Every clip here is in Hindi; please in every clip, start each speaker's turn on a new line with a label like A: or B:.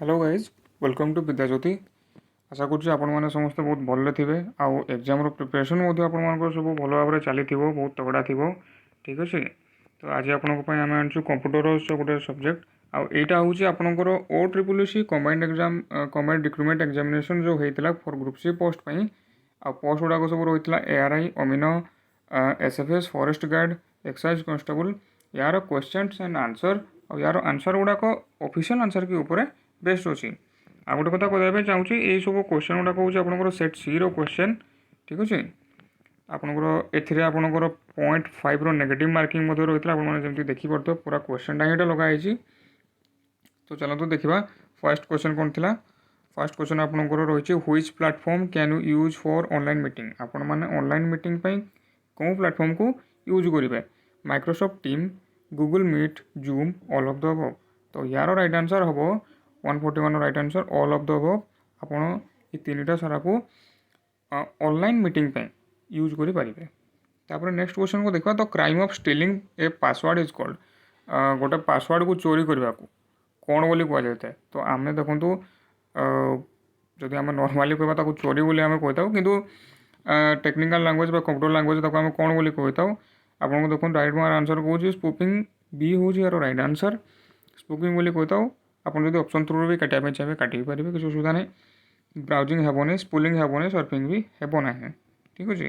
A: Hello guys welcome to Vidyajyoti. आशा करुँच आपण समस्त बहुत भल थे आउ एग्जाम प्रिपरेशन आप सब भल भाव चली बहुत तगड़ा थी। ठीक अच्छे तो आज आपंपाई आम आनु कंप्यूटर गोटे सब्जेक्ट आईटा हूँ आपंकर OSSC combined exam combined recruitment examination जो होता फॉर ग्रुप सी पोस्ट आ पोस्ट गुड़ाक सब रही है ARI अमीनो SFS forest guard excise constable यार क्वेश्चंस एंड आंसर और यार आंसर गुड़ाक ऑफिशियल आंसर के ऊपर बेस्ट अच्छी। आ गोटे कथा कहवाई चाहूँगी ये सब क्वेश्चन गुड़ाक हूँ आपंकर सेट सी क्वेश्चन। ठीक अच्छे आपंकर एथिरे आपंकर 0.5 नेगेटिव मार्किंग रही है आपने देखिपे पूरा क्वेश्चन ही लगाई। तो चलते देखा फर्स्ट क्वेश्चन कौन थी। फर्स्ट क्वेश्चन आपंकर रही which platform can you use for online meeting आपण मैंने ऑनलाइन मीटिंग कौन प्लेटफॉर्म को यूज करेंगे Microsoft Team Google Meet Zoom all of the above. तो यार राइट आंसर हम 141 right answer all of the above आपड़ ये तीन सारा को ऑनलाइन मीटिंग यूज करेंगे। तापर नेक्स्ट क्वेश्चन को देखा तो crime of stealing a password is called गोटे पासवर्ड को चोरी करने को कौन बोली कहुए। तो आम देखूँ जदि आम नॉर्मली कहता चोरी बोली आम कही किंतु टेक्निकल लैंग्वेज कंप्यूटर लैंग्वेज आम कौन बोली कही था आपको देखो राइट मार आंसर कौन स्पूफिंग बी हूँ यार राइट आंसर स्पूफिंग बोली कही था। आपड़ जो ऑप्शन थ्रू भी काटापी चाहिए काटि पारे किसी असुविधा नहीं ब्राउजिंग हेबनी स्पूलिंग हेबनी सर्फिंग भी हेबना है। ठीक अच्छे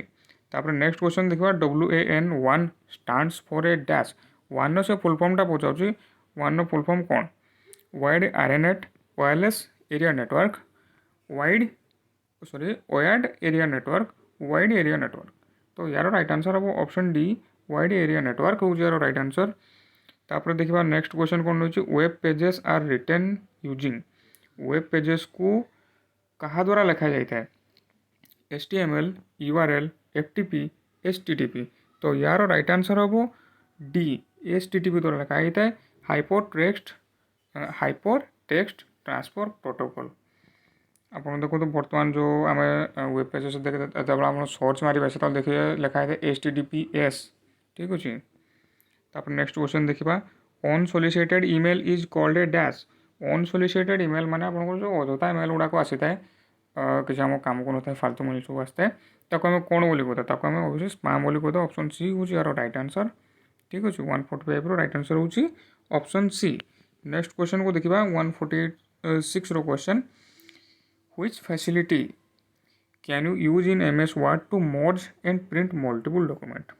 A: तापर नेक्स्ट क्वेश्चन देखा WAN1 stands for a dash one से फुल फॉर्मटा पचार वन फुल फॉर्म कौन wide ARNet wireless area network wired area network wide area network. तो यार राइट आंसर हम option D wide area network हूँ यार राइट आंसर। तापर देखा नेक्स्ट क्वेश्चन कौन रही web pages are written using web pages को कहा द्वारा लिखा जाता है HTML URL FTP HTTP। तो यार राइट आंसर हम डी HTTP द्वारा लिखा जाता है हाइपर टेक्स्ट ट्रांसफर प्रोटोकॉल। आप देखो तो बर्तमान जो आम वेब पेजेस देखते जब सर्च मारे से देखिए लिखाई है HTTPS। ठीक अच्छे तापर नेक्स्ट क्वेश्चन देखा unsolicited email is called a dash unsolicited email माने आपको जो अजथा ईमेल गुड़ाक आसी है किसी आम कम को न फालतू मेल सब आसता है ताको आम कौन बोली कहता आम ओबियसली स्पैम बोली कहता ऑप्शन सी हूँ यार राइट आंसर। ठीक अच्छे 145 राइट आंसर हूँ ऑप्शन सी। नेक्स्ट क्वेश्चन को देखा 146 question which facility can you use in MS Word to merge and print multiple document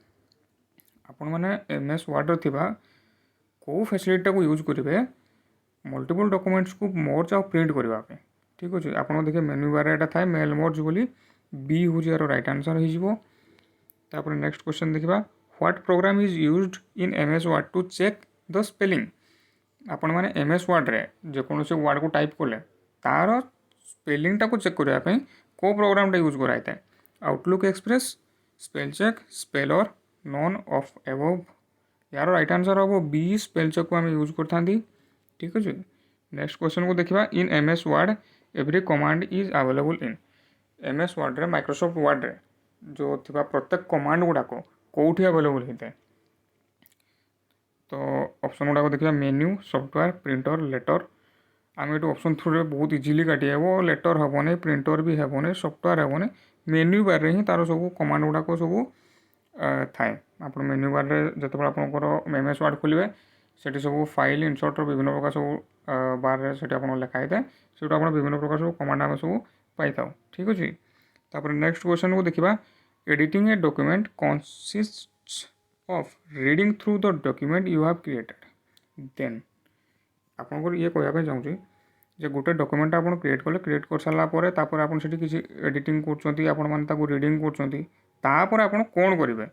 A: आपण मैंने MS Word थिबा को फैसिलिटी को यूज करेंगे मल्टीपल डॉक्यूमेंट्स को मर्ज आ प्रिंट करने। ठीक अच्छे आप देखिए मेन्यू बार एटा थाए मेल मर्ज बोली बी हूँ यार राइट आंसर हो। नेक्स्ट क्वेश्चन देखा what program is used in MS Word to check the spelling आपण मैंने MS Word रे जेकोसी वर्ड को टाइप कले तार स्पेलिंगटा को चेक करने को प्रोग्रामटा यूज कराई था Outlook Express spell check speller none of above यार राइट आंसर हम बी स्पेल चेक को आम यूज करता। ठीक अच्छे नेक्स्ट क्वेश्चन को देखा इन MS Word every command is available in MS Word रे माइक्रोसॉफ्ट वर्ड रे जो थिबा प्रत्येक कमांड गुड़ाक कौटी अवेलेबल होता है। तो ऑप्शन गुड़ाक देखा मेन्यू सॉफ्टवेयर प्रिंटर लेटर आम ये ऑप्शन थ्रू बहुत इजिली काटी हे लेटर हेबनी प्रिंटर भी हेबनी सॉफ्टवेयर हेबनी मेन्यू बार रे ही तार सब कमांड गुड़ाक सब थाए आप मेन्यू बार जो आपंकर MS Word खोलेंगे से सब फाइल इनसर्ट विभिन्न प्रकार सब बार से लिखाई था से आप विभिन्न प्रकार सब कमांड आम सब पाई था। ठीक अच्छे तापर नेक्स्ट क्वेश्चन को देखा editing a document consists of reading through the document you have created then आपंकर ये कहवाई चाहूँगी जे गोटे डॉक्यूमेंट आप क्रिएट कले क्रिएट कर सारापर आप किसी एडिटिंग कर रीडिंग कर आप कौन करेंगे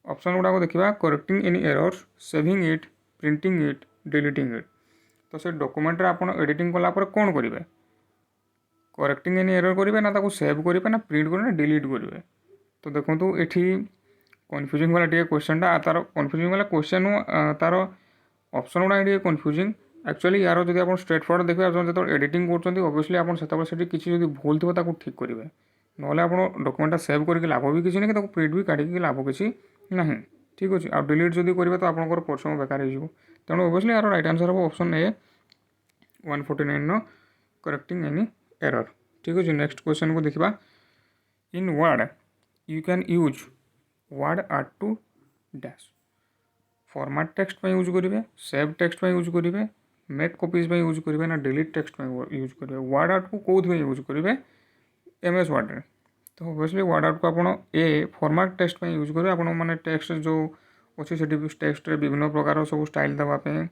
A: ऑप्शन गुड़ाक देखा correcting any errors saving it printing it deleting it. तो से डॉक्यूमेंट आप एडिटिंग कलापर कौन करेंगे करेक्टिंग एनी एरर करेंगे ना सेव करेंगे ना प्रिंट करेंगे ना डिलीट करेंगे। तो देखो ये कन्फ्यूजिंग वाला टे क्वेश्चनटा तार कन्फ्यूजिंग वाला क्वेश्चन तार ऑप्शन गुड़ा टे कन्फ्यूजिंग एक्चुअली यार जब आप स्ट्रेट फॉरवर्ड देखिए जो एडिटिंग कर ऑब्वियसली आप किसी भूल थी ठीक करेंगे ना आप डॉक्यूमेंटा सेव करके लाभ भी किसी नहीं प्रिंट भी काढ़ी लाभ किसी ना। ठीक अच्छे आ डिलीट जब करेंगे तो आप परिश्रम बेकार हो तेणु ऑब्वियसली यार राइट आंसर हम option A 149 correcting any error. ठीक अच्छे। नेक्स्ट क्वेश्चन को देखा। In Word you can use WordArt to dash format text पे यूज करेंगे, सेव टेक्स्ट पे यूज करेंगे, मेक कॉपीज पे यूज करेंगे ना डिलीट टेक्स्ट पे यूज करेंगे। वर्ड आर्ट को कौन यूज करेंगे एमएस वर्ड रे। तो ऑब्वियसली वर्ड आर्ट को आप ए फॉर्मेट टेक्स्ट पे यूज करेंगे। आप मैंने टेक्स्ट जो अच्छे से टेक्स्ट रे विभिन्न प्रकार सब स्टाइल देवाई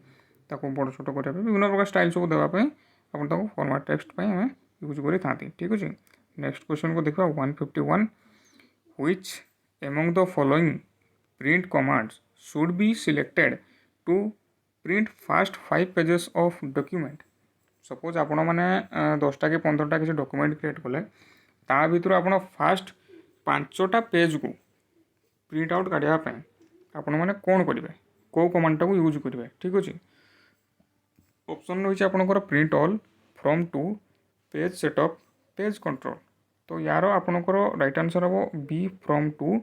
A: बड़ छोट करने विभिन्न प्रकार स्टाइल सब देवाई आप फॉर्मेट टेक्स्ट पे आम यूज करी था। ठीक अच्छे। नेक्स्ट क्वेश्चन को देखा 151 which among the following print commands should be selected to print first 5 pages of document। Suppose आपण मैंने 10टा कि 15टा किसी डॉक्यूमेंट क्रिएट कले ता भितर आपण फास्ट 5टा पेज को प्रिंट आउट काढ़ापी आपण मैंने कौन करेंगे कौ कमांडटा को यूज करेंगे। ठीक अच्छे। ऑप्शन रही आपंकर print all, from to, page setup, page control. तो यार आपंकर राइट आंसर हम बी फ्रॉम टू।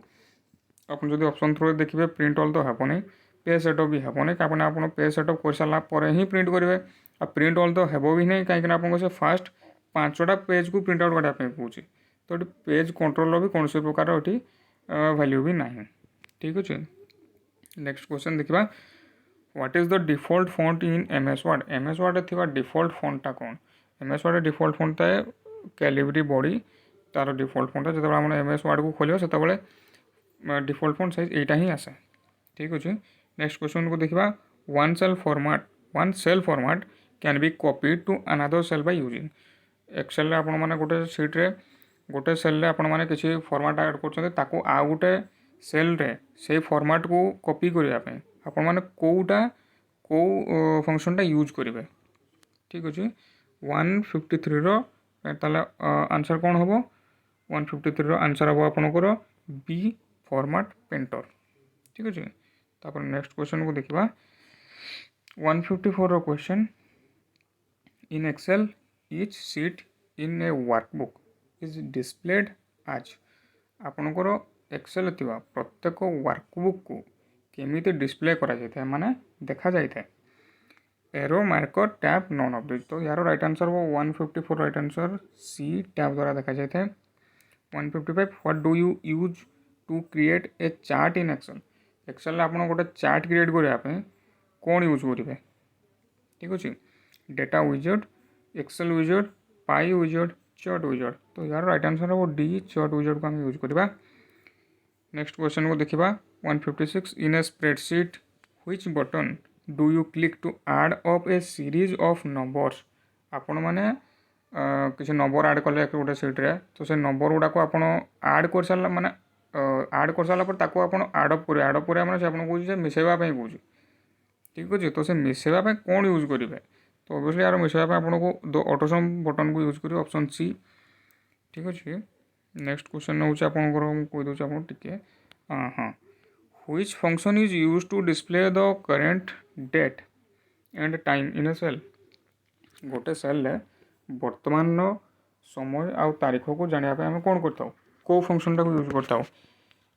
A: आप जो ऑप्शन थ्रू देखिए प्रिंट ऑल तो हेनी, पेज सेटअप भी हेनी कहीं आप पेज सेटअप कर सारापर ही प्रिंट करेंगे। आ प्रिंट ऑल तो हेब भी नहीं कहीं आपको से फास्ट 5टा पेज को प्रिंट आउट करने कौन। तो ये पेज कंट्रोल भी कौन प्रकार ये वैल्यू भी ना। ठीक अच्छे। नेक्स्ट क्वेश्चन देखा। What is the default font in MS Word. MS Word थी डिफॉल्ट फॉन्टटा कौन। एमएस वर्ड डिफॉल्ट फॉन्ट था कैलिब्री बॉडी तार डिफॉल्ट फॉन्ट जो आम एमएस वर्ड को खोल से डिफॉल्ट फॉन्ट साइज यहीटा ही आसे। ठीक अच्छे। नेक्स्ट क्वेश्चन को देखा। One cell format can be copied to another cell by using. Excel आप गोटे सीट्रे गोटे सेल आपण मैंने किसी फॉर्मेट ऐड कर आउ गोटे सेल रे से फॉर्मेट को कॉपी करने आपण मैंने कौटा कौ फंक्शनटा यूज करेंगे। ठीक अच्छे। 153 रो आंसर कौन हम 153 रो आंसर हम आपंकर बी फॉर्मेट पेंटर। ठीक अच्छे। तापर नेक्स्ट क्वेश्चन को देखा। 154 row question. In Excel each sheet in a workbook is displayed as. आपंकर एक्सेल थिबा प्रत्येक वर्कबुक को केमिति डिस्प्ले करा जाए माने देखा जाए। Arrow marker tab non of this. तो यार राइट आंसर वो 154 राइट आंसर सी टैब द्वारा देखा जाए। 155 what do you use to create a chart in Excel. Excel आप गोटे चार्ट क्रिएट करने कौन यूज करेंगे। ठीक अच्छे। डेटा विजेट, एक्सेल विजेट, पाई विजेट, चार्ट विजेट। तो यार राइट आंसर है वो डी चार्ट विजेट को हम यूज करवा। नेक्स्ट क्वेश्चन को देखा। 156 in a spreadsheet which button do you click to add up a series of numbers. आपण मैंने किसी नंबर ऐड कले गोटे सीट्रे तो से नंबर गुड़ाक आप ऐड कर सारा माने ऐड कर सारापर ताको आप आडअप कर आडअप कर मैंने आपको कहे मिसेवाई कौन। ठीक अच्छे। तो से मिसेवाई कौन यूज करेंगे। तो ऑब्वियसली यार मिसेवाई आपको दो ऑटोसम बटन को यूज करेंगे ऑप्शन सी। ठीक अच्छे। नेक्स्ट क्वेश्चन हूँ आपंकर कहीदे आप टे हाँ which function is use to display the current date and time in a cell. गोटे सेल वर्तमान समय आ तारीख को जानापी आम कौन करता कौ फंक्शन टाक यूज करता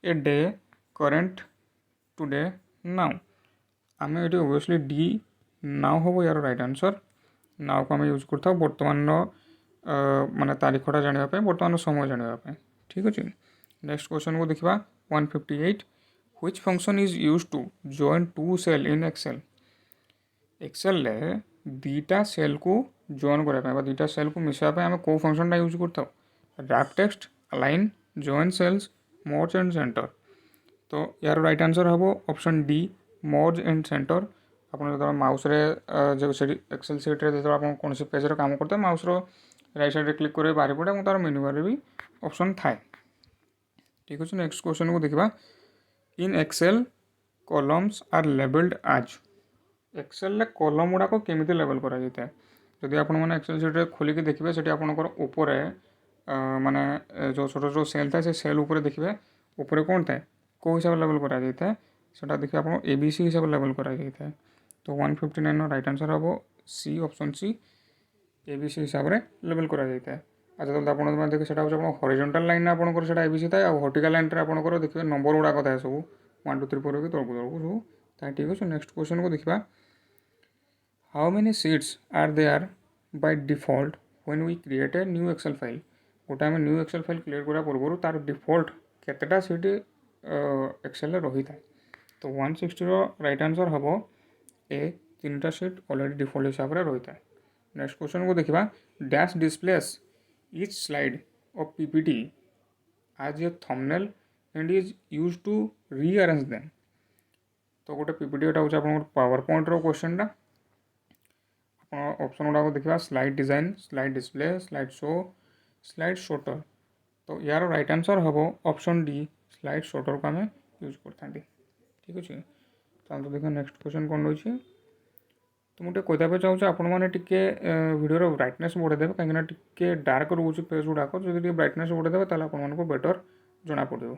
A: a day, current, today, now. आम ये ओबियसली डी नाउ हम यार राइट आंसर। नाउ को आम यूज करता वर्तमान माने तारीखटा जानापी वर्तमान समय जानापी। ठीक अच्छे। नेक्स्ट क्वेश्चन को देखा। 158 which function is use to join two cell in Excel. Excel दीटा सेल को जॉइन करने दीटा सेल को मिसापी आम कौ फंक्शनटा यूज करता wrap text, align, join cells, merge and center. तो यार राइट आंसर हम option D merge and center. आप माउस रे जो एक्सेल सीट्रे जो आप कौन पेज काम करते माउस राइट साइड क्लिक कर बाहर पड़े और तार मेन्यू बार भी ऑप्शन थाए। ठीक अच्छे। नेक्स्ट क्वेश्चन को देखा। In Excel columns are labelled as. Excel column गुड़ाक केमिति लेबल करा जाता है। जदि आप एक्सेल सीट्रे खोलिक देखिए से आपंकर ऊपर माने जो छोट छोट सेल था से सेल ऊपर देखिए ऊपर कौन था कौ हिसाब से लेबल करा जाता है सेटा देखिए आप एबीसी हिसाब से लेबल करा जाता है। तो 159 राइट आंसर हम सी ऑप्शन सी एबीसी हिसाब से लेबल करा जाता है। अच्छा तो आप देखिए सेटा हूँ हॉरिजॉन्टल लाइन आपंकर से एबीसी था और वर्टिकल लाइन आपंकर देखिए नंबर गुड़ाक था सब 1 2 3 4 की तौर तौर सब। ठीक अच्छे। नेक्स्ट क्वेश्चन को देखा। How many sheets are there by default when we create a new Excel file गोटे आम न्यू एक्सेल फाइल क्रिएट करा पूर्व तार डिफॉल्ट केतेटा सीट एक्सेल रही था। तो 160 राइट आंसर हम ए 3टा सीट ऑलरेडी डिफॉल्ट हिसाब से रही था। नेक्स्ट क्वेश्चन को देखा dash displays each slide of PPT as a thumbnail and is use to rearrange them. तो गोटे पीपीटी एटा हूँ आप पावर पॉइंट क्वेश्चन ऑप्शन गुड़ाक देखा slide design slide display slide show slide sorter. तो यार राइट आंसर हम ऑप्शन डी स्लाइड शॉर्टर को आम यूज करता। ठीक अच्छे तो देखा नेक्स्ट क्वेश्चन कौन रही। तो मुझे कहते चाहूँगी आपण मैंने वीडियो ब्राइटनेस बढ़ेदेवे कहीं डार्क रोचे पेज गुड़ाक जो ब्राइटनेस बढ़ेदेवे ताल आपको बेटर जना पड़ो।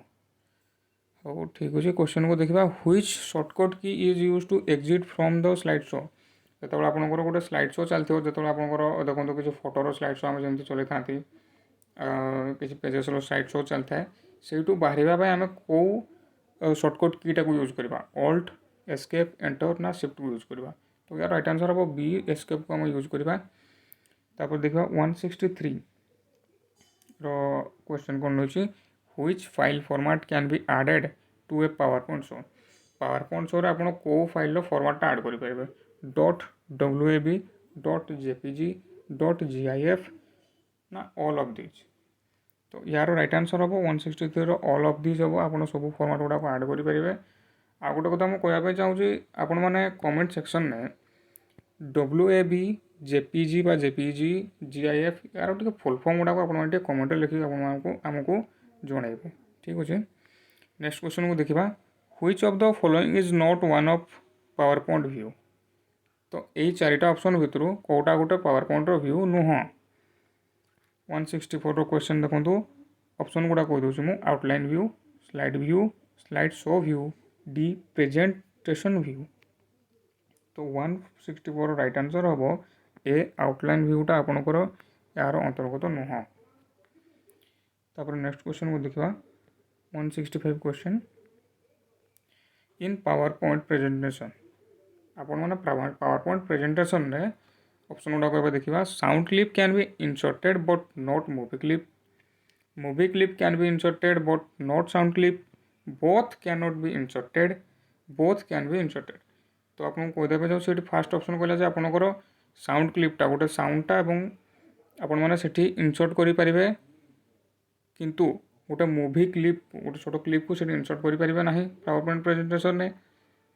A: हाँ ठीक अच्छे क्वेश्चन को देखा which shortcut key is use to exit from the slide show. जो आपंकर गोटे स्लाइड शो चलती जो आपंकर देखो किसी फोटोर स्लाइड शो आम जमी चलते था किसी पेजेस स्लाइड शो चलता है से बाहर आम कौ शॉर्टकट कीटा को यूज करवा ऑल्ट एस्केप एंटर ना शिफ्ट को यूज करवा। तो यार राइट आंसर हम बी एस्केप को आम यूज करवा। देखा 163 क्वेश्चन कौन रही which file format can be added to a PowerPoint show. PowerPoint show आप कौ फाइल फॉर्मेटा ऐड करेंगे .wab .jpg .gif ना ऑल ऑफ दिज। तो यार राइट आंसर हम 163 ऑल ऑफ दिज हम आप सब फॉर्मेट गुड़ाक ऐड करेंगे। आ गोटे कथा मुझे कहवाई चाहूँगी आपण मैंने कमेंट सेक्शन में WAB JPG बा JPG GIF यार टे फुल फॉर्म गुड़ाक आप कमेंट लिखिक आमको जनइबे। ठीक अच्छे नेक्स्ट क्वेश्चन को देखा which of the following is not one of power point view. तो यही 4टा ऑप्शन भितर कौटा गोटे पावर पॉइंट व्यू नुह। 164 क्वेश्चन देखो ऑप्शन गुड़ा कह दूसरी मुझे outline view slide show view D presentation view. तो 164 राइट आंसर हम ए आउटलाइन व्यूटा आपणकर यार अंतर्गत नुह। नेक्स्ट क्वेश्चन को देखा 165 question in PowerPoint presentation आपण मैंने पावर पॉइंट प्रेजेंटेशन रे ऑप्शन गुड़ाक देखा sound clip can be inserted but not movie clip can be inserted but not sound clip both can not be inserted both can be inserted. तो आपको कहते चाहूँ फास्ट ऑप्शन कहला आपंकर साउंड क्लिपटा गोटे साउंडटा आपण मैंने सेठी इंसर्ट करेंगे किंतु गोटे मूवी क्लिप गोटे छोट क्लिप को इंसर्ट करेंगे ना पावर पॉइंट प्रेजेंटेशन में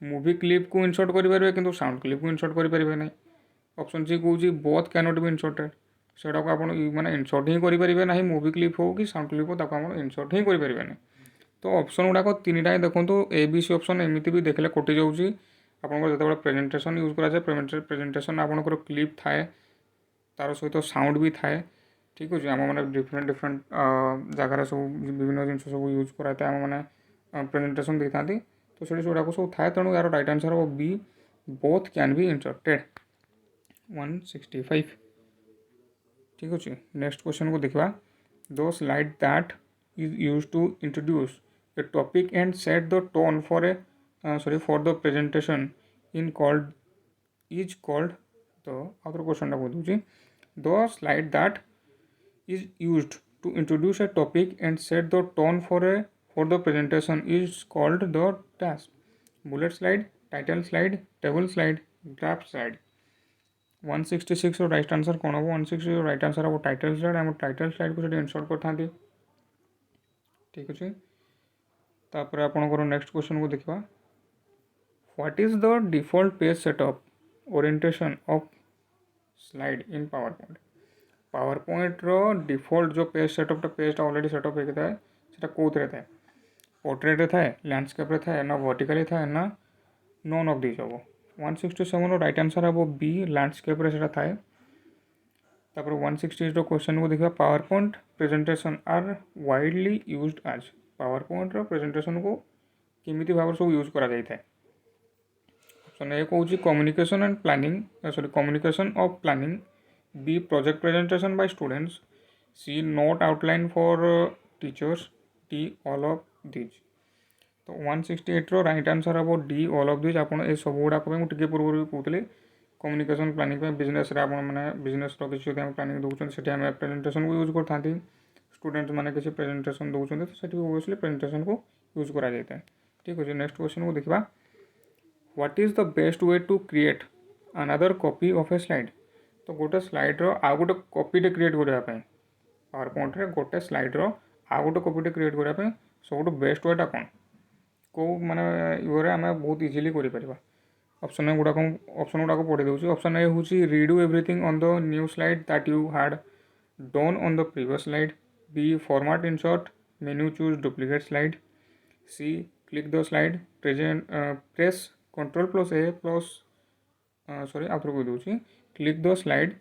A: मूवी क्लिप को इंसर्ट करेंगे किंतु साउंड क्लिप को इंसर्ट करेंगे ना। ऑप्शन सी कौन both can not be inserted से मैंने इंसर्ट ही करेंगे ना मूवी क्लिप हो कि साउंड क्लिप हो इंसर्ट ही करेंगे ना। तो ऑप्शन गुड़ाक 3टा ही देखो ABC ऑप्शन एमती भी देखले कटि जाऊँगी आपंकर जो प्रेजेंटेशन यूज कराए प्रेजेंटेशन आपंकर क्लिप थाए तार सहित साउंड भी थाए। ठीक अच्छे आम मैंने डिफरेंट जगार सब विभिन्न जिन सब यूज कराए आम मैंने प्रेजेंटेशन दे था तो से गुड़ाक सब थाए तेणु यार राइट आंसर हम B both can be inserted 165। ठीक अच्छे नेक्स्ट क्वेश्चन को देखा दो slide that is use to introduce a topic and set the tone for for the presentation in called is called. तो आउट क्वेश्चन कह दूसरी the slide that is used to introduce a topic and set the tone for the presentation is called the dash bullet slide title slide table slide graph slide. 166 right answer कौन हम 160 राइट आंसर हम टाइटल स्लाइड आम टाइटल स्लाइड को इंसर्ट करते। ठीक अच्छे तापर आपंकर नेक्स्ट क्वेश्चन को देखा what is the default page setup orientation of slide in PowerPoint रो डिफॉल्ट जो पेज सेटअप पेजटा ऑलरेडी सेटअप होता है से कौन थाए पोर्ट्रेट रे थाए लैंडस्केप रे थाए ना वर्टिकली थाए ना नॉन ऑफ दिस हम 167 राइट आंसर हम बी लैंडस्केप रे सेटा थाए। तापर 168 क्वेश्चन को देखा PowerPoint presentation are widely used as PowerPoint presentation को किमिति भाव सब यूज करा जाय थाए। ऑप्शन ए कौन communication and planning sorry communication of planning B project presentation by students C note outline for teachers D all of these. तो 168 राइट आंसर हम डी ऑल ऑफ दिज आप सब गुड़ाक मुझे पूर्व भी कहते कम्युनिकेशन प्लानिंग पे बिजनेस रे आपण माने बिजनेस रो किछि हम प्लानिंग दउछन सेठी हम प्रेजेंटेशन को यूज करथांती स्टूडेंट माने किछि प्रेजेंटेशन दउछन तो सेठी ओबवियसली प्रेजेंटेशन को यूज करा जायता है। ठीक अछि नेक्स्ट क्वेश्चन को देखबा what is the best way to create another copy of a slide. तो गोटे स्लाइड रो आ गोटे कॉपी टे क्रिएट करबा पय पावर पॉइंट रे गोटे स्लाइड रो आ गोटे कॉपी टे क्रिएट करबा पय सबटु बेस्ट वेटा कोन को माने इवरे हमें बहुत इजीली करि परिबा। ऑप्शन गुड़ा को पढ़ी दूसरी ऑप्शन ए हूँ redo everything on the new slide that you had done on the previous slide. B format insert menu choose duplicate slide. C click the slide present press control plus A plus sorry आप को दूसरी click the slide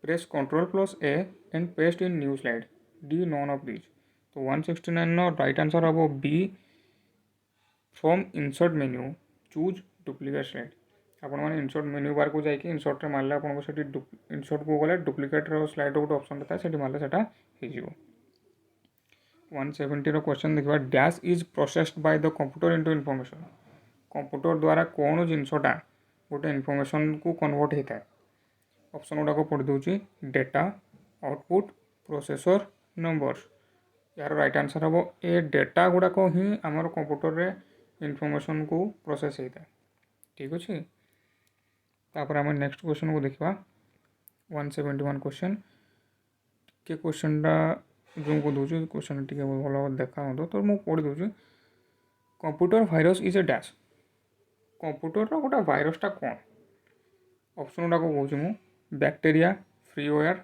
A: press control plus A and paste in new slide. D none of this. तो 169 राइट आंसर हम B from insert menu choose duplicate slide. आपण मैंने इंसर्ट मेन्यू बार को जाकि इंसर्ट मारे आपको से इंसर्ट को गले डुप्लीकेट स्लाइड गोटे ऑप्शन था से मारे से 170 क्वेश्चन देखा dash is processed by the computer into information. Computer द्वारा कौन जिनसटा गोटे इनफॉरमेशन को कन्वर्ट होता है। ऑप्शन गुड़ाक पढ़ी दूसरी डेटा आउटपुट प्रोसेसर नंबर्स। यार राइट आंसर हम ए डेटा गुड़ाक ही आमर कंप्यूटर रे इनफॉरमेशन को प्रोसेस होता है। ठीक अच्छे तापर आम नेक्स्ट क्वेश्चन को देखा 171 क्वेश्चन के क्वेश्चनटा जो को दूसरी क्वेश्चन टी भल देखा तो मुझे पढ़ी दूसरी computer virus is a dash. Computer गोटे भाइरसटा कौन ऑप्शन गुड़ाक कौच मु बैक्टेरिया फ्रीवेयर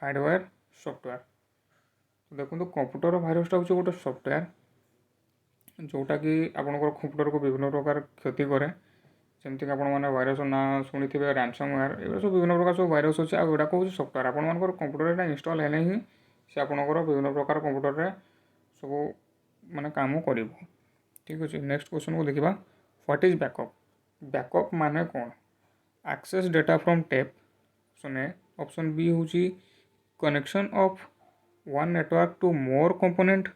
A: हार्डवेयर सॉफ्टवेयर। तो देखो कंप्यूटर भाइरसटा हूँ गोटे सॉफ्टवेयर जोटा कि आपंकर कंप्यूटर को विभिन्न प्रकार क्षति करे जमीक आपने भाइरस ना शुणी थे रैंसमवेयर ये सब विभिन्न प्रकार सब भाइरस अच्छे आटा हूँ सफ्टवेयर आपर कंप्यूटर इनस्टल है ही से आपंकर विभिन्न प्रकार कंप्यूटर रे सब माने काम कर। ठीक अच्छे नेक्स्ट क्वेश्चन को देखा व्हाट इज बैकअप। बैकअप माने कौन access data from tape option A. Option B हूँ connection of one network to more component.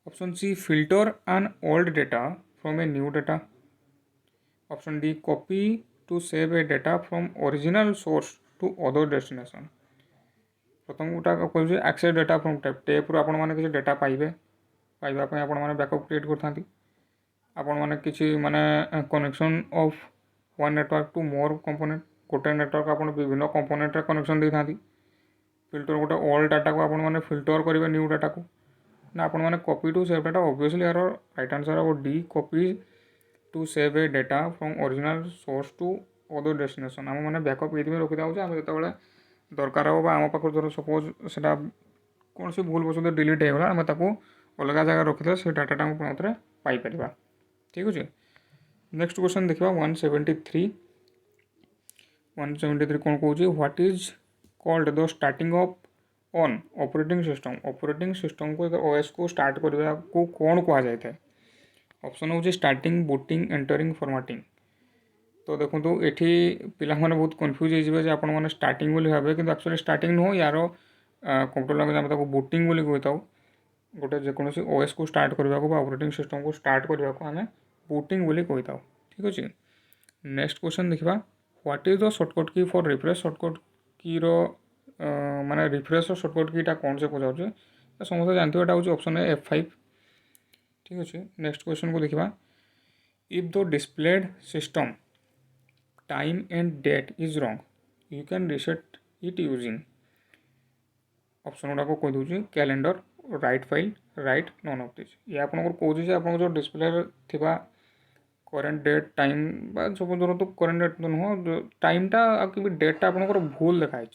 A: Option C filter an old data from a new data. Option D copy to save a data from original source to other destination. प्रथम गोटा कहूँ एक्सेस डेटा फ्रॉम टेप टेप्रु आपण मैंने किसी डेटा पाइबे पाइबापी आपण मैंने बैकअप क्रिएट करथांती आपण मैंने किसी माने connection of one network to more component गोटे नेटवर्क आपण विभिन्न कंपोनेंट रे कनेक्शन देई थांती। फिल्टर गोटे ओल्ड डाटा को आपण मैंने फिल्टर करेंगे न्यू डाटा को ना आपण मैंने copy to save data obviously यार राइट आंसर है D copy to save a data from original source to other destination. आम मैंने बैकअप ये रखी था आम जो दरकार हम आम पाख धर सपोज से कौन सी भूल बस डिलीट होगा आम अलग जगह रखी से डाटा आम पुनः पाइपर। ठीक अच्छे नेक्स्ट क्वेश्चन देखा 173 कौन कौन what is called the starting of on operating system को ओएस को स्टार्ट करने को कौन कह जाए थे। ऑप्शन हूँ स्टार्टिंग बुटिंग एंटरिंग फॉर्मेटिंग। तो देखो ये पिला माने बहुत कन्फ्यूज हो आप स्टार्टिंग बोली भावे कि एक्चुअली स्टार्टिंग नुह यार कंप्यूटर लैंग्वेज आम बुटिंग बोली कही था गोटे जेकोसी ओएस को स्टार्ट करने को ऑपरेटिंग सिस्टम को स्टार्ट करने को आम बुटिंग बोली कही था। ठीक अच्छे नेक्स्ट क्वेश्चन देखा व्हाट इज द शॉर्टकट की फॉर रिफ्रेश शॉर्टकट की माने रिफ्रेश शॉर्टकट कीटा कौन से पचार समस्त जानते हैं हूँ ऑप्शन है F5। ठीक अच्छे नेक्स्ट क्वेश्चन को देखा if the displayed system time and date is wrong you can reset it using. Option गुड़ा कह दूसरी calendar right file right none of this. ये आपको कौन आप जो डिस्प्ले थिबा करेन्ट डेट टाइम सब धर तो करेन्ट डेट तो नुह टाइमटा कि डेटा आपंकर भूल देखाई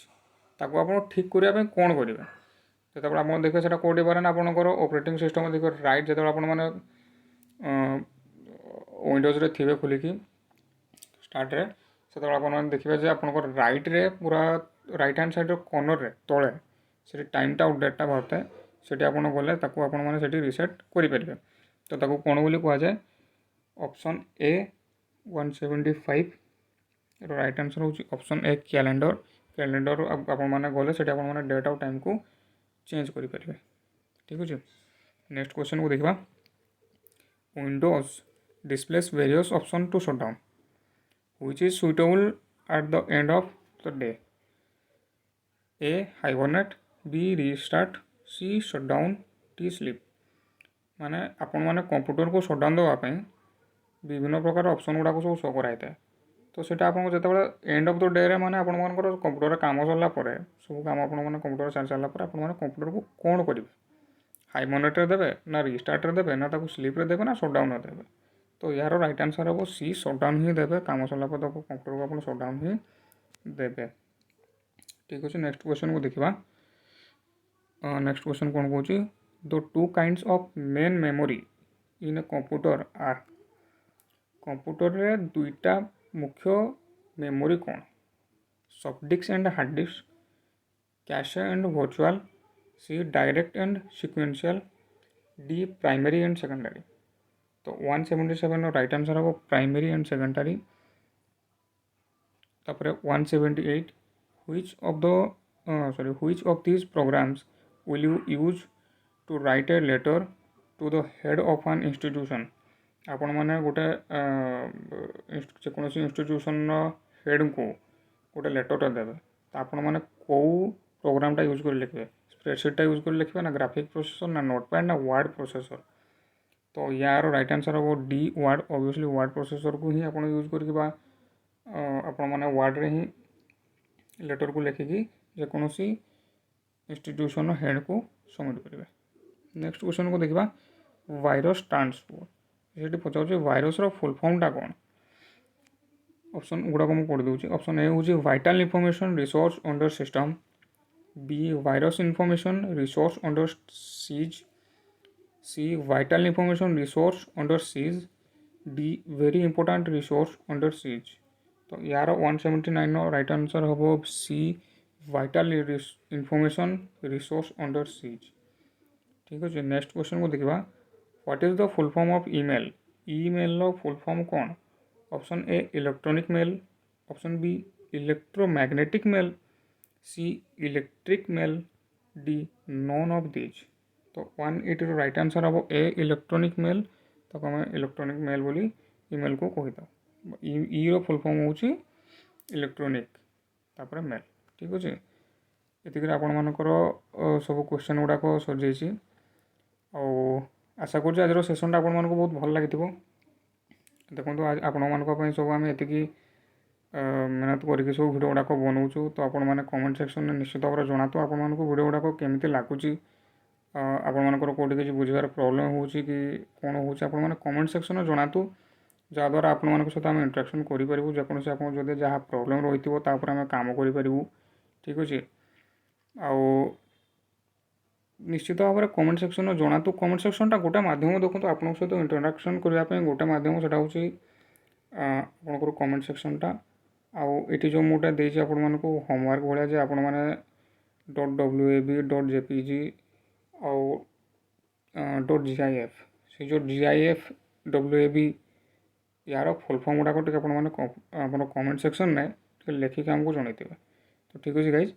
A: ताको आप ठीक करने कौन करेंगे जो आप देखिए से कौटे पारे आपंकर ऑपरेटिंग सिस्टम देखिए राइट जो आप विंडोज रे थे खोलिकी स्टार्ट रे से आप देखिए आपंकर राइट रे पूरा राइट हैंड साइड कॉर्नर रे तले से टाइमटा और डेटा बाहर है से आप गले आपने रिसेट करेंगे। तो ताको कौन बोली कह जाए ऑप्शन ए 175 राइट आंसर हूँ ऑप्शन ए कैलेंडर कैलेंडर आपने गले से डेट और टाइम को चेंज करेंगे। ठीक अच्छे नेक्स्ट क्वेश्चन को देखा Windows displays various option to shut down which is suitable at the end of the day. A. Hibernate, B. Restart, C. Shutdown, D. Sleep. ମାନେ ଆପଣମାନେ କମ୍ପ୍ୟୁଟରକୁ ସଟ୍ଡାଉନ୍ ଦେବା ପାଇଁ ବିଭିନ୍ନ ପ୍ରକାର ଅପସନ୍ ଗୁଡ଼ାକ ସବୁ ଶୋ କରାଇଥାଏ। ତ ସେଇଟା ଆପଣଙ୍କୁ ଯେତେବେଳେ ଏଣ୍ଡ ଅଫ୍ ଦ ଡେରେ ମାନେ ଆପଣମାନଙ୍କର କମ୍ପ୍ୟୁଟରରେ କାମ ସରିଲା ପରେ ସବୁ କାମ ଆପଣମାନେ କମ୍ପ୍ୟୁଟର ସାରି ସାରିଲା ପରେ ଆପଣମାନେ କମ୍ପ୍ୟୁଟରକୁ କ'ଣ କରିବେ? ହାଇବର୍ନେଟ୍ରେ ଦେବେ ନା ରିଷ୍ଟାର୍ଟରେ ଦେବେ ନା ତାକୁ ସ୍ଲିପ୍ରେ ଦେବେ ନା ସଟ୍ଡାଉନ୍ରେ ଦେବେ? ତ ଏହାର ରାଇଟ୍ ଆନ୍ସର୍ ହେବ ସି ସଟ୍ଡାଉନ୍ ହିଁ ଦେବେ। କାମ ସରିଲା ପରେ ତାକୁ କମ୍ପ୍ୟୁଟରକୁ ଆପଣ ସଟ୍ଡାଉନ୍ ହିଁ ଦେବେ। ଠିକ୍ ଅଛି, ନେକ୍ସଟ କ୍ୱେଶ୍ଚନକୁ ଦେଖିବା। ନେକ୍ସଟ କ୍ୱେଶ୍ଚନ କ'ଣ କହୁଛି? The two kinds of main memory in a computer are. କମ୍ପ୍ୟୁଟରରେ ଦୁଇଟା ମୁଖ୍ୟ ମେମୋରି କ'ଣ? Soft disk and hard disk, cache and virtual, C direct and sequential, D primary and secondary. ତ 177 ରାଇଟ୍ ଆନ୍ସର୍ ହେବ ପ୍ରାଇମେରୀ ଆଣ୍ଡ ସେକେଣ୍ଡାରୀ। ତାପରେ 178 which of these programs will you use to write a letter to the head of an institution? ଆପଣମାନେ ଗୋଟେ ଯେକୌଣସି ଇନଷ୍ଟିଟ୍ୟୁସନର ହେଡ଼୍କୁ ଗୋଟେ ଲେଟର୍ଟା ଦେବେ, ତ ଆପଣମାନେ କେଉଁ ପ୍ରୋଗ୍ରାମଟା ୟୁଜ୍ କରି ଲେଖିବେ? ସ୍ପ୍ରେଡସିଟ୍ଟା ୟୁଜ୍ କରି ଲେଖିବେ ନା ଗ୍ରାଫିକ୍ ପ୍ରୋସେସର ନା ନୋଟପ୍ୟାଡ଼ ନା ୱାର୍ଡ଼ ପ୍ରୋସେସର? ତ ୟାର ରାଇଟ୍ ଆନ୍ସର୍ ହେବ ଡି ୱାର୍ଡ଼। ଅବଭିୟସଲି ୱାର୍ଡ଼ ପ୍ରୋସେସରକୁ ହିଁ ଆପଣ ୟୁଜ୍ କରିକି ବା ଆପଣମାନେ ୱାର୍ଡ଼ରେ ହିଁ ଲେଟର୍କୁ ଲେଖିକି ଯେକୌଣସି ଇନଷ୍ଟିଟ୍ୟୁସନର ହେଡ଼୍କୁ ସବମିଟ୍ କରିବେ। ନେକ୍ସଟ କ୍ୱେଶ୍ଚନକୁ ଦେଖିବା। Virus stands for. ସେଠି ପଚାରୁଛି ଭାଇରସ୍ର ଫୁଲ୍ ଫର୍ମଟା କ'ଣ? ଅପସନ୍ ଗୁଡ଼ାକ ମୁଁ ପଢ଼ିଦେଉଛି। ଅପସନ୍ ଏ ହେଉଛି vital information resource under system, B virus information resource under seize, C vital information resource under seize, D very important resource under seize. ତ ୟାର 179ର ରାଇଟ୍ ଆନ୍ସର୍ ହେବ C vital information resource under seize. ଠିକ୍ ଅଛି, ନେକ୍ସଟ କ୍ୱେଶ୍ଚନକୁ ଦେଖିବା। What is the full form of email? ଇମେଲ୍ର ଫୁଲ୍ ଫର୍ମ କ'ଣ? Option A electronic mail, option B electromagnetic mail, C electric mail, D none of these. ତ 180ର ରାଇଟ୍ ଆନ୍ସର୍ ହେବ ଏ ଇଲେକ୍ଟ୍ରୋନିକ୍ ମେଲ୍। ତାକୁ ଆମେ ଇଲେକ୍ଟ୍ରୋନିକ୍ ମେଲ୍ ବୋଲି ଇମେଲ୍କୁ କହିଥାଉ। ଇର ଫୁଲ୍ ଫର୍ମ ହେଉଛି ଇଲେକ୍ଟ୍ରୋନିକ୍ ତାପରେ ମେଲ୍। ଠିକ୍ ଅଛି, ଏତିକିରେ ଆପଣମାନଙ୍କର ସବୁ କ୍ୱେଶ୍ଚନ୍ ଗୁଡ଼ାକ ସରିଯାଇଛି। ଆଉ ଆଶା କରୁଛି ଆଜିର ସେସନ୍ଟା ଆପଣମାନଙ୍କୁ ବହୁତ ଭଲ ଲାଗିଥିବ। ଦେଖନ୍ତୁ ଆପଣମାନଙ୍କ ପାଇଁ ସବୁ ଆମେ ଏତିକି ମେହନତ କରିକି ସବୁ ଭିଡ଼ିଓ ଗୁଡ଼ାକ ବନାଉଛୁ। ତ ଆପଣମାନେ କମେଣ୍ଟ ସେକ୍ସନରେ ନିଶ୍ଚିତ ଭାବରେ ଜଣାନ୍ତୁ ଆପଣମାନଙ୍କୁ ଭିଡ଼ିଓ ଗୁଡ଼ାକ କେମିତି ଲାଗୁଛି। ଆପଣମାନଙ୍କର କେଉଁଠି କିଛି ବୁଝିବାର ପ୍ରୋବ୍ଲେମ୍ ହେଉଛି କି କ'ଣ ହେଉଛି ଆପଣମାନେ କମେଣ୍ଟ ସେକ୍ସନରେ ଜଣାନ୍ତୁ, ଯାହାଦ୍ୱାରା ଆପଣମାନଙ୍କ ସହିତ ଆମେ ଇଣ୍ଟରାକ୍ସନ୍ କରିପାରିବୁ। ଯେକୌଣସି ଆପଣ ଯଦି ଯାହା ପ୍ରୋବ୍ଲେମ୍ ରହିଥିବ ତା ଉପରେ ଆମେ କାମ କରିପାରିବୁ। ଠିକ୍ ଅଛି, ଆଉ ନିଶ୍ଚିତ ଭାବରେ କମେଣ୍ଟ ସେକ୍ସନରେ ଜଣାନ୍ତୁ। କମେଣ୍ଟ ସେକ୍ସନଟା ଗୋଟେ ମାଧ୍ୟମ, ଦେଖନ୍ତୁ ଆପଣଙ୍କ ସହିତ ଇଣ୍ଟରାକ୍ସନ୍ କରିବା ପାଇଁ ଗୋଟେ ମାଧ୍ୟମ, ସେଇଟା ହେଉଛି ଆପଣଙ୍କର କମେଣ୍ଟ ସେକ୍ସନଟା। ଆଉ ଏଠି ଯେଉଁ ମୁଁ ଦେଇଛି ଆପଣମାନଙ୍କୁ ହୋମୱାର୍କ ଭଳିଆ ଯେ ଆପଣମାନେ .wab.jpg ଆଉ .gif, ସେ ଯେଉଁ GIF WAB ୟାର ଫୁଲ୍ ଫର୍ମ ଗୁଡ଼ାକ ଟିକେ ଆପଣମାନେ ଆମର କମେଣ୍ଟ ସେକ୍ସନରେ ଟିକେ ଲେଖିକି ଆମକୁ ଜଣାଇଥିବେ। ତ ଠିକ୍ ଅଛି ଗାଇଜ୍।